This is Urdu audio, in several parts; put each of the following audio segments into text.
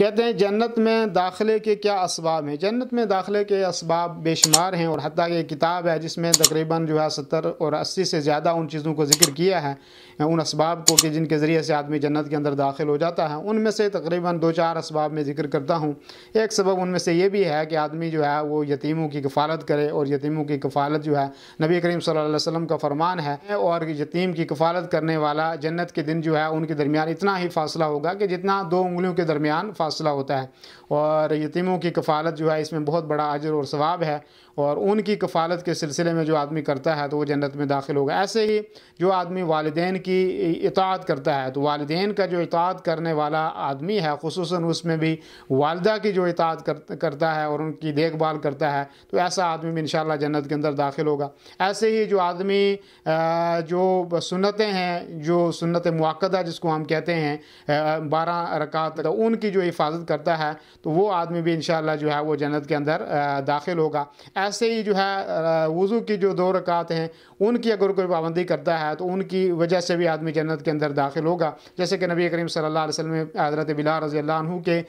کہتے ہیں جنت میں داخلے کے کیا اسباب ہیں؟ جنت میں داخلے کے اسباب بے شمار ہیں، اور حتیٰ کہ ایک کتاب ہے جس میں تقریباً 70 اور 80 سے زیادہ ان چیزوں کو ذکر کیا ہے، ان اسباب کو کہ جن کے ذریعے سے آدمی جنت کے اندر داخل ہو جاتا ہے۔ ان میں سے تقریباً 2-4 اسباب میں ذکر کرتا ہوں۔ ایک سبب ان میں سے یہ بھی ہے کہ آدمی وہ یتیموں کی کفالت کرے، اور یتیموں کی کفالت نبی کریم صلی اللہ علیہ وسلم کا فرمان ہے، اور یتیم کی کفالت کرنے والا جنت کے دن ان کے درمیان اتنا ہی فاصلہ ہوگا کہ جتنا 2 انگلیوں کے درمیان فاصلہ ہوتا ہے۔ اور یتیموں کی کفالت اس میں بہت بڑا اجر اور ثواب ہے، اور ان کی کفالت کے سلسلے میں جو آدمی کرتا ہے تو وہ جنت میں داخل ہوگا۔ ایسے ہی جو آدمی والدین کی اطاعت کرتا ہے، تو والدین کا جو اطاعت کرنے والا آدمی ہے، خصوصاً اس میں بھی والدہ کی جو اطاعت کرتا ہے اور ان کی دیکھ بھال کرتا ہے، تو ایسا آدمی بھی انشاءاللہ جنت کے اندر داخل ہوگا۔ ایسے ہی جو آدمی جو سنتیں ہیں، جو سنت مؤکدہ جس کو ہم کہتے ہیں 12 رکعت، ان کی جو حفاظت کرتا ہے تو وہ آدمی بھی انشاءاللہ وہ جنت کے اندر داخل ہوگا۔ ایسے ہی وضو کی جو 2 رکعت ہیں، ان کی اگر کوئی پابندی کرتا ہے تو ان کی وجہ سے بھی آدمی جنت کے اندر داخل ہوگا۔ جیسے کہ نبی کریم صلی اللہ علیہ وسلم نے حضرت بلال رضی اللہ عنہ کے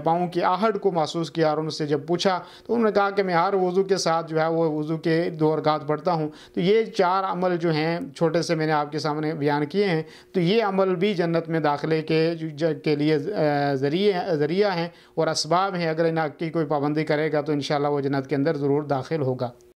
پاؤں کی آہٹ کو محسوس کیا، اور ان سے جب پوچھا تو انہوں نے کہا کہ میں ہر وضو کے ساتھ وہ وضو کے 2 رکعت پڑھتا ہوں۔ تو یہ 4 عمل جو ہیں چھوٹے سے میں نے آپ کے سامنے بیان کیے ہیں، تو یہ عمل بھی جنت میں داخلے کے لیے ذریعہ ہیں اور اسباب ہیں۔ اگر ان کی کوئی پابندی کرے گا تو انشاءاللہ وہ جنت کے اندر ضرور داخل ہوگا۔